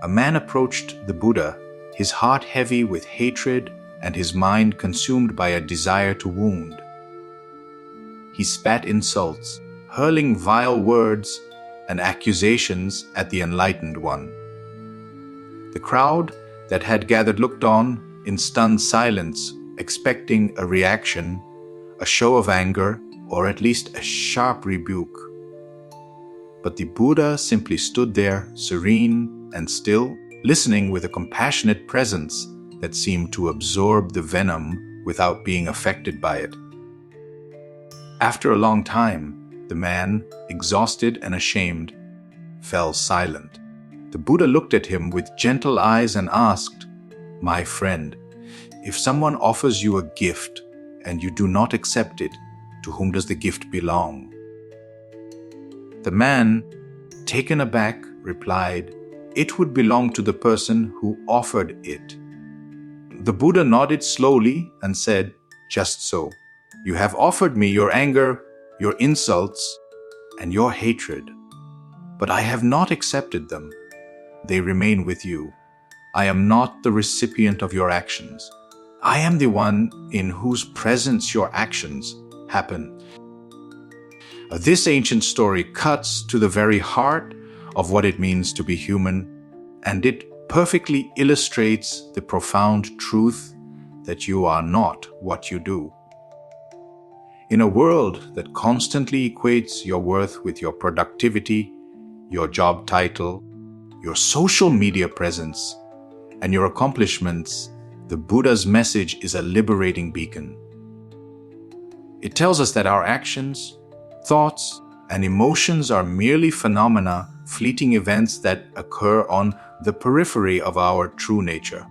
a man approached the Buddha, his heart heavy with hatred and his mind consumed by a desire to wound. He spat insults, hurling vile words and accusations at the enlightened one. The crowd that had gathered looked on in stunned silence, expecting a reaction, a show of anger, or at least a sharp rebuke. But the Buddha simply stood there, serene and still, listening with a compassionate presence that seemed to absorb the venom without being affected by it. After a long time, the man, exhausted and ashamed, fell silent. The Buddha looked at him with gentle eyes and asked, "My friend, if someone offers you a gift and you do not accept it, to whom does the gift belong?" The man, taken aback, replied, "It would belong to the person who offered it." The Buddha nodded slowly and said, "Just so. You have offered me your anger, your insults, and your hatred. But I have not accepted them. They remain with you. I am not the recipient of your actions. I am the one in whose presence your actions happen." This ancient story cuts to the very heart of what it means to be human, and it perfectly illustrates the profound truth that you are not what you do. In a world that constantly equates your worth with your productivity, your job title, your social media presence, and your accomplishments, the Buddha's message is a liberating beacon. It tells us that our actions, thoughts, and emotions are merely phenomena, fleeting events that occur on the periphery of our true nature.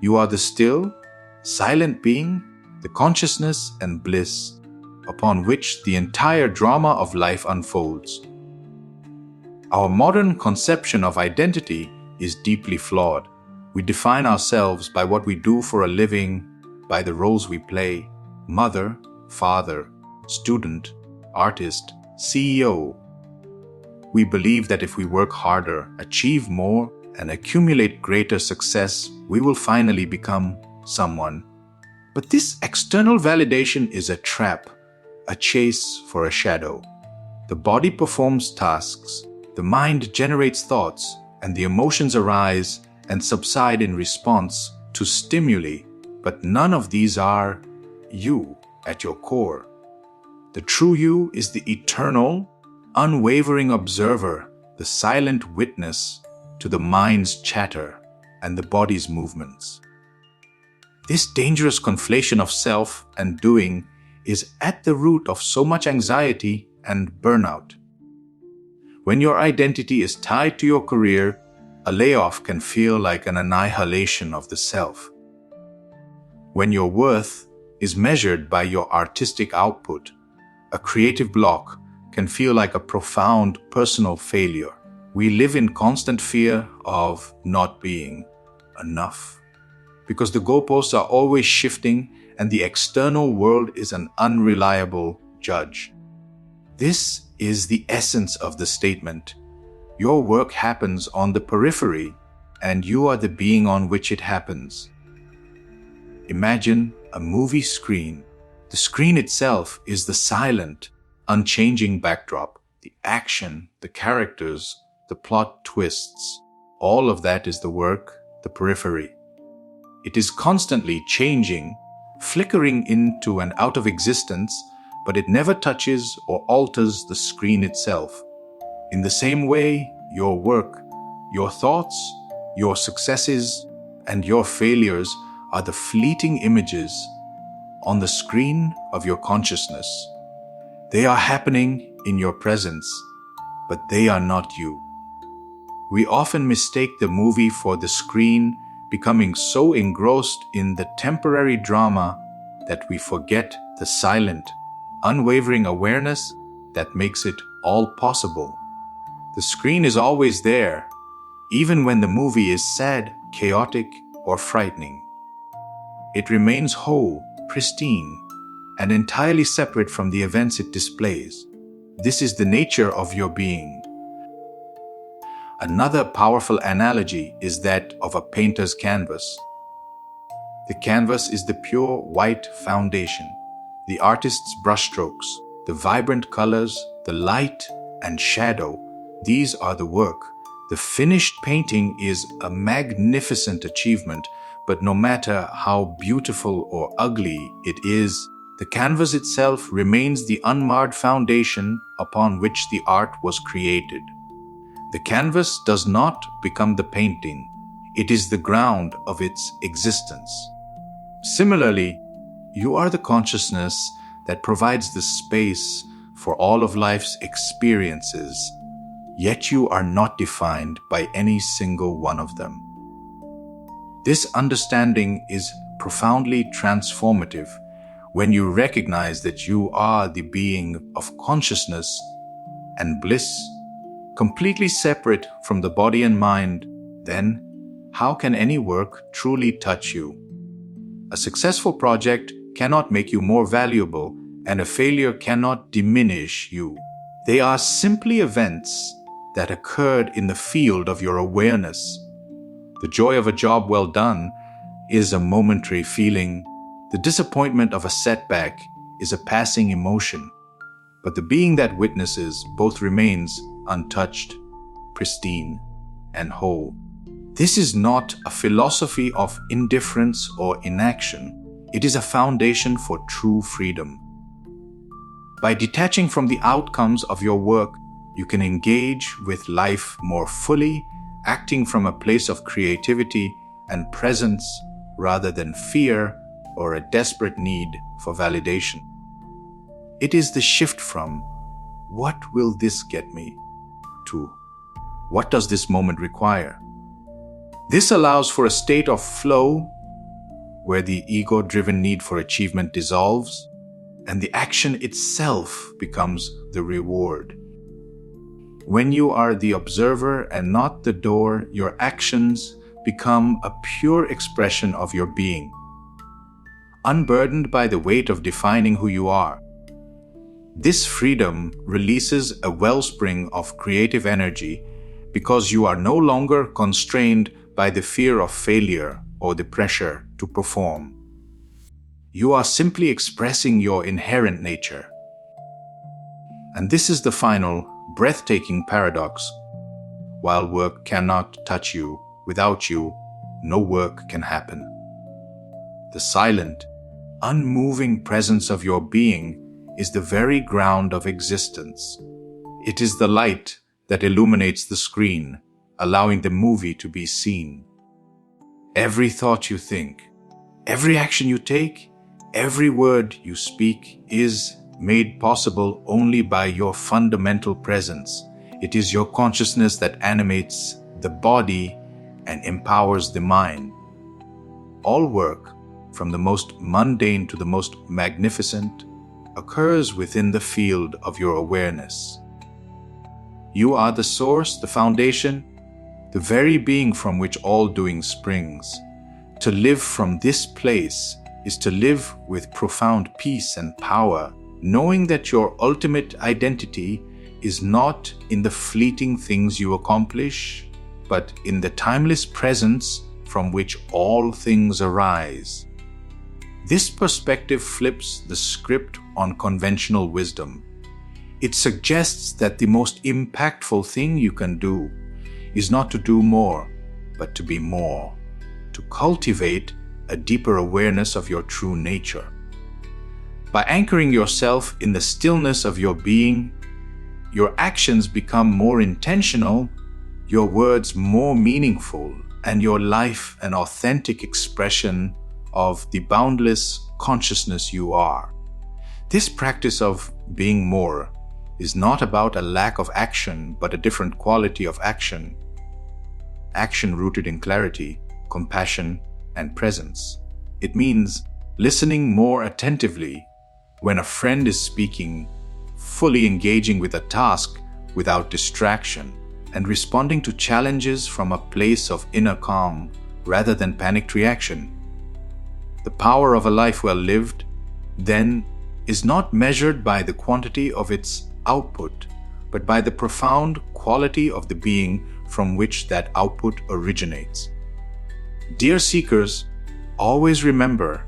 You are the still, silent being, the consciousness and bliss upon which the entire drama of life unfolds. Our modern conception of identity is deeply flawed. We define ourselves by what we do for a living, by the roles we play: mother, father, student, artist, CEO. We believe that if we work harder, achieve more, and accumulate greater success, we will finally become someone. But this external validation is a trap, a chase for a shadow. The body performs tasks, the mind generates thoughts, and the emotions arise and subside in response to stimuli, but none of these are you at your core. The true you is the eternal, unwavering observer, the silent witness to the mind's chatter and the body's movements. This dangerous conflation of self and doing is at the root of so much anxiety and burnout. When your identity is tied to your career, a layoff can feel like an annihilation of the self. When your worth is measured by your artistic output, a creative block can feel like a profound personal failure. We live in constant fear of not being enough, because the goalposts are always shifting and the external world is an unreliable judge. This is the essence of the statement. Your work happens on the periphery, and you are the being on which it happens. Imagine a movie screen. The screen itself is the silent, unchanging backdrop. The action, the characters, the plot twists, all of that is the work, the periphery. It is constantly changing, flickering into and out of existence, but it never touches or alters the screen itself. In the same way, your work, your thoughts, your successes, and your failures are the fleeting images on the screen of your consciousness. They are happening in your presence, but they are not you. We often mistake the movie for the screen, becoming so engrossed in the temporary drama that we forget the silent, unwavering awareness that makes it all possible. The screen is always there, even when the movie is sad, chaotic, or frightening. It remains whole, pristine, and entirely separate from the events it displays. This is the nature of your being. Another powerful analogy is that of a painter's canvas. The canvas is the pure white foundation, the artist's brushstrokes, the vibrant colors, the light and shadow. These are the work. The finished painting is a magnificent achievement, but no matter how beautiful or ugly it is, the canvas itself remains the unmarred foundation upon which the art was created. The canvas does not become the painting. It is the ground of its existence. Similarly, you are the consciousness that provides the space for all of life's experiences, yet you are not defined by any single one of them. This understanding is profoundly transformative when you recognize that you are the being of consciousness and bliss, completely separate from the body and mind. Then, how can any work truly touch you? A successful project cannot make you more valuable, and a failure cannot diminish you. They are simply events that occurred in the field of your awareness. The joy of a job well done is a momentary feeling. The disappointment of a setback is a passing emotion. But the being that witnesses both remains untouched, pristine, and whole. This is not a philosophy of indifference or inaction. It is a foundation for true freedom. By detaching from the outcomes of your work, you can engage with life more fully, acting from a place of creativity and presence rather than fear or a desperate need for validation. It is the shift from, "What will this get me?" to, "What does this moment require?" This allows for a state of flow where the ego-driven need for achievement dissolves and the action itself becomes the reward. When you are the observer and not the doer, your actions become a pure expression of your being, unburdened by the weight of defining who you are. This freedom releases a wellspring of creative energy because you are no longer constrained by the fear of failure or the pressure to perform. You are simply expressing your inherent nature. And this is the final, breathtaking paradox. While work cannot touch you, without you, no work can happen. The silent, unmoving presence of your being is the very ground of existence. It is the light that illuminates the screen, allowing the movie to be seen. Every thought you think, every action you take, every word you speak is made possible only by your fundamental presence. It is your consciousness that animates the body and empowers the mind. All work, from the most mundane to the most magnificent, occurs within the field of your awareness. You are the source, the foundation, the very being from which all doing springs. To live from this place is to live with profound peace and power, knowing that your ultimate identity is not in the fleeting things you accomplish, but in the timeless presence from which all things arise. This perspective flips the script on conventional wisdom. It suggests that the most impactful thing you can do is not to do more, but to be more, to cultivate a deeper awareness of your true nature. By anchoring yourself in the stillness of your being, your actions become more intentional, your words more meaningful, and your life an authentic expression of the boundless consciousness you are. This practice of being more is not about a lack of action, but a different quality of action. Action rooted in clarity, compassion, and presence. It means listening more attentively when a friend is speaking, fully engaging with a task without distraction, and responding to challenges from a place of inner calm rather than panicked reaction. The power of a life well lived, then, is not measured by the quantity of its output, but by the profound quality of the being from which that output originates. Dear seekers, always remember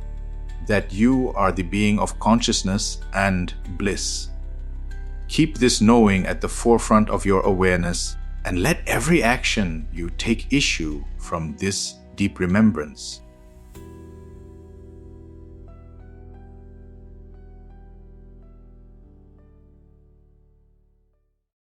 that you are the being of consciousness and bliss. Keep this knowing at the forefront of your awareness, and let every action you take issue from this deep remembrance.